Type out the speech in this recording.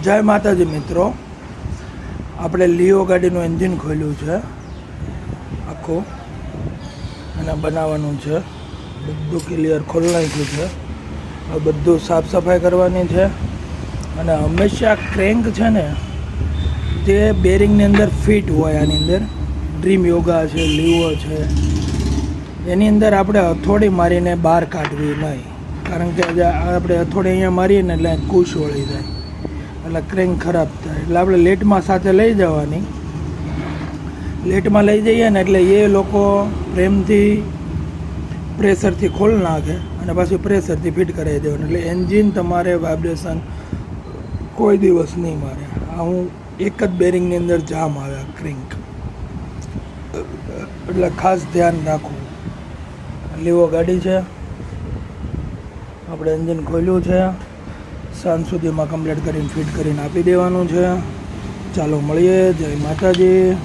જય માતાજી મિત્રો, આપણે લિયો ગાડીનું એન્જિન ખોલ્યું છે આખું અને બનાવવાનું છે. બધું ક્લિયર ખોલી નાખ્યું છે. હવે બધું સાફ સફાઈ કરવાની છે. અને હંમેશા ક્રેન્ક છે ને તે બેરિંગની અંદર ફિટ હોય. આની અંદર ડ્રીમ યોગા છે, લીવો છે, એની અંદર આપણે હથોડી મારીને બહાર કાઢવી નહીં. કારણ કે આપણે હથોડી અહીંયા મારીએ ને એટલે કૂશ વળી જાય, એટલે ક્રેન્ક ખરાબ થાય. એટલે આપણે લેટમાં સાથે લઈ જવાની. લેટમાં લઈ જઈએ ને એટલે એ લોકો પ્રેમથી પ્રેશરથી ખોલ નાખે અને પાછું પ્રેશરથી ફિટ કરાવી દેવાનું. એટલે એન્જિન તમારે વાઇબ્રેશન કોઈ દિવસ નહીં મારે. આ હું એક જ બેરિંગની અંદર જામ આવે ક્રેન્ક, એટલે ખાસ ધ્યાન રાખવું. લીવો ગાડી છે, આપણે એન્જિન ખોલ્યું છે. સાંજ સુધીમાં કમ્પ્લીટ કરીને ફિટ કરીને આપી દેવાનું છે. ચાલો મળીએ. જય માતાજી.